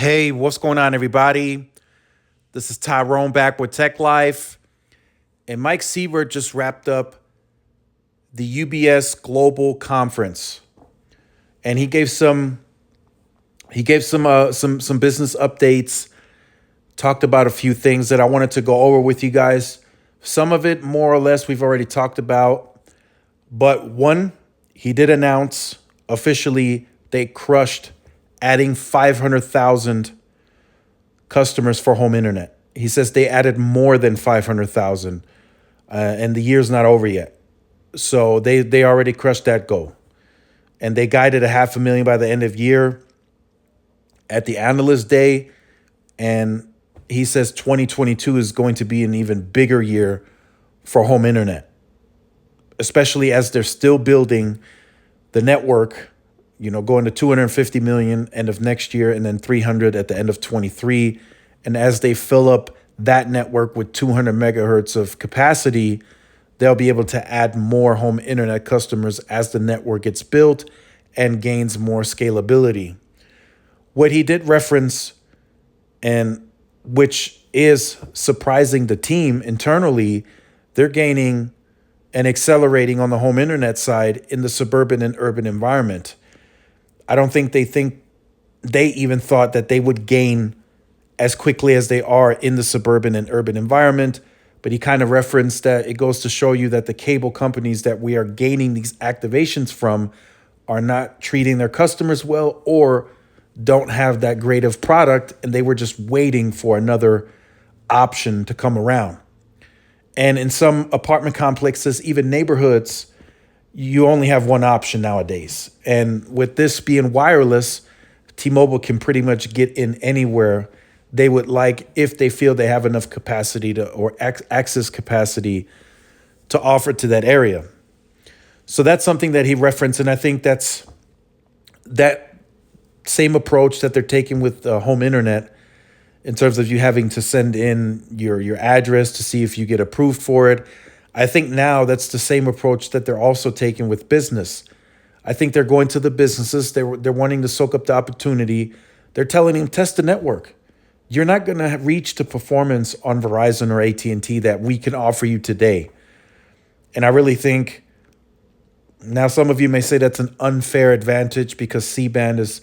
Hey, what's going on, everybody? This is Tyrone back with Tech Life. And Mike Sievert just wrapped up the UBS Global Conference. And he gave some business updates, talked about a few things that I wanted to go over with you guys. Some of it more or less we've already talked about. But one, he did announce officially they crushed adding 500,000 customers for home internet. He says they added more than 500,000, and the year's not over yet. So they already crushed that goal. And they guided a 500,000 by the end of year at the analyst day. And he says 2022 is going to be an even bigger year for home internet, especially as they're still building the network, going to 250 million end of next year and then 300 at the end of 23. And as they fill up that network with 200 megahertz of capacity, they'll be able to add more home internet customers as the network gets built and gains more scalability. What he did reference, and which is surprising the team internally, they're gaining and accelerating on the home internet side in the suburban and urban environment. I don't think they even thought that they would gain as quickly as they are in the suburban and urban environment. But he kind of referenced that it goes to show you that the cable companies that we are gaining these activations from are not treating their customers well or don't have that great of product, and they were just waiting for another option to come around. And in some apartment complexes, even neighborhoods, you only have one option nowadays. And with this being wireless, T-Mobile can pretty much get in anywhere they would like if they feel they have enough capacity to or access capacity to offer to that area. So that's something that he referenced, and I think that's that same approach that they're taking with home internet in terms of you having to send in your address to see if you get approved for it. I think now that's the same approach that they're also taking with business. I think they're going to the businesses. They're wanting to soak up the opportunity. They're telling them, test the network. You're not going to reach the performance on Verizon or AT&T that we can offer you today. And I really think now some of you may say that's an unfair advantage because C-band is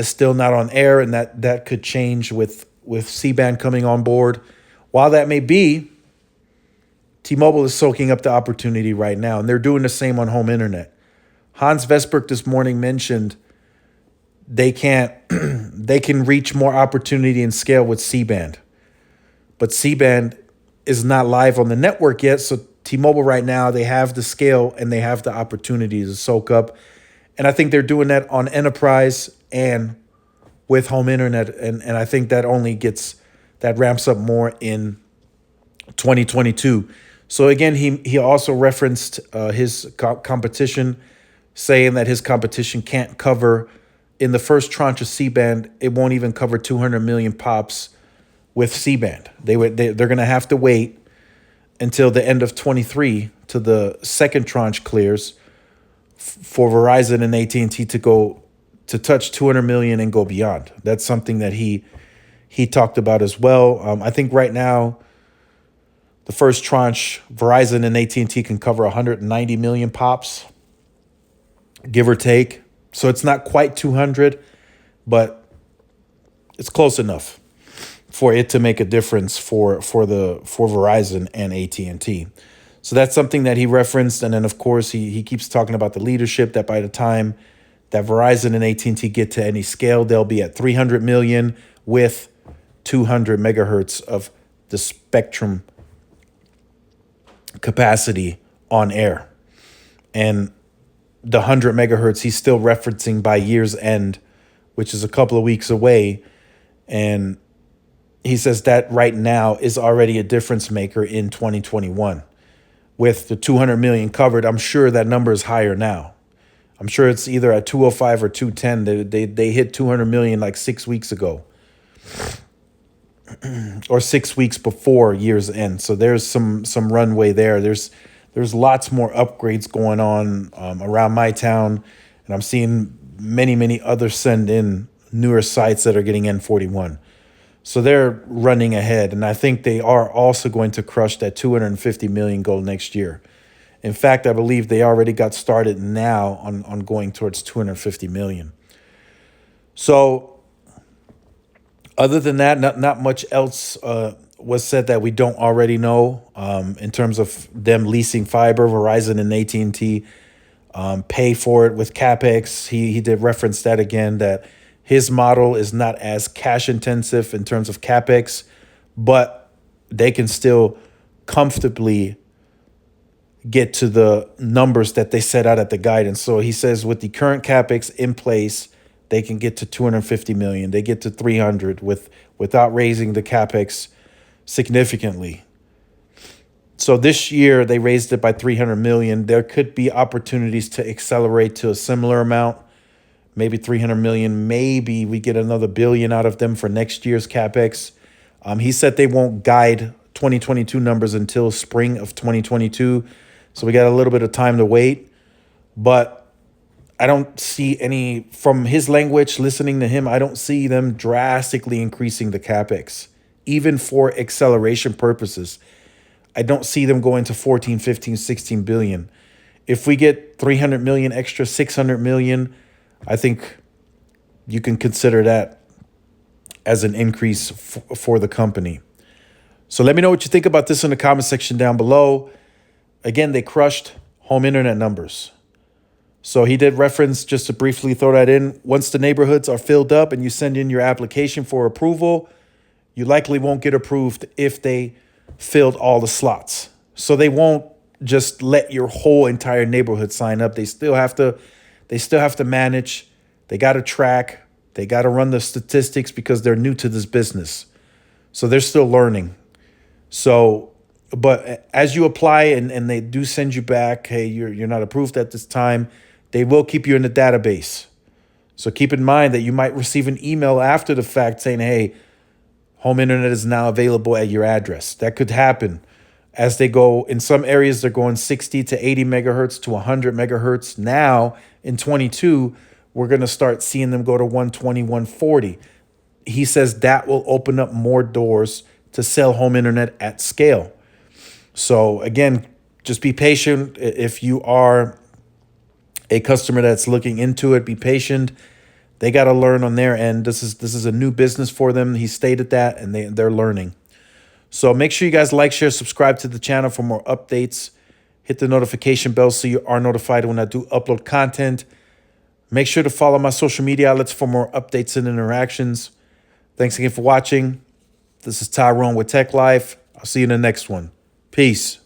still not on air, and that could change with C-band coming on board. While that may be, T-Mobile is soaking up the opportunity right now, and they're doing the same on home internet. Hans Vestberg this morning mentioned they can reach more opportunity and scale with C-band. But C-band is not live on the network yet, so T-Mobile right now, they have the scale and they have the opportunity to soak up. And I think they're doing that on enterprise and with home internet, and I think that ramps up more in 2022. So again, he also referenced his competition, saying that his competition can't cover in the first tranche of C-band. It won't even cover 200 million pops with C-band. They're going to have to wait until the end of 23 to the second tranche clears for Verizon and AT&T to go to touch 200 million and go beyond. That's something that he talked about as well. I think right now, the first tranche, Verizon and AT&T can cover 190 million pops, give or take. So it's not quite 200, but it's close enough for it to make a difference for Verizon and AT&T. So that's something that he referenced. And then, of course, he keeps talking about the leadership, that by the time that Verizon and AT&T get to any scale, they'll be at 300 million with 200 megahertz of the spectrum capacity on air. And the 100 megahertz he's still referencing by year's end, which is a couple of weeks away. And he says that right now is already a difference maker in 2021. With the 200 million covered, I'm sure that number is higher now. I'm sure it's either at 205 or 210. They hit 200 million like 6 weeks ago. Or 6 weeks before year's end. So there's some runway there. There's lots more upgrades going on around my town, and I'm seeing many others send in newer sites that are getting N41. So they're running ahead. And I think they are also going to crush that 250 million goal next year. In fact, I believe they already got started now on going towards 250 million. So other than that, not much else was said that we don't already know in terms of them leasing fiber. Verizon and AT&T pay for it with CapEx. He did reference that again, that his model is not as cash intensive in terms of CapEx, but they can still comfortably get to the numbers that they set out at the guidance. So he says with the current CapEx in place, they can get to 250 million. They get to 300 without raising the CapEx significantly. So this year they raised it by 300 million. There could be opportunities to accelerate to a similar amount, maybe 300 million. Maybe we get another billion out of them for next year's CapEx. He said they won't guide 2022 numbers until spring of 2022. So we got a little bit of time to wait. But I don't see any, from his language, listening to him, I don't see them drastically increasing the CapEx, even for acceleration purposes. I don't see them going to 14, 15, 16 billion. If we get 300 million extra, 600 million, I think you can consider that as an increase for the company. So let me know what you think about this in the comment section down below. Again, they crushed home internet numbers. So he did reference, just to briefly throw that in, once the neighborhoods are filled up and you send in your application for approval, you likely won't get approved if they filled all the slots. So they won't just let your whole entire neighborhood sign up. They still have to manage. They got to track. They got to run the statistics because they're new to this business. So they're still learning. So, but as you apply and they do send you back, hey, you're not approved at this time, they will keep you in the database. So keep in mind that you might receive an email after the fact saying, hey, home internet is now available at your address. That could happen as they go. In some areas, they're going 60 to 80 megahertz to 100 megahertz. Now, in 22, we're going to start seeing them go to 120, 140. He says that will open up more doors to sell home internet at scale. So again, just be patient. If you are a customer that's looking into it, be patient. They got to learn on their end. This is a new business for them. He stated that, and they're learning. So make sure you guys like, share, subscribe to the channel for more updates. Hit the notification bell so you are notified when I do upload content. Make sure to follow my social media outlets for more updates and interactions. Thanks again for watching. This is Tyrone with Tech Life. I'll see you in the next one. Peace.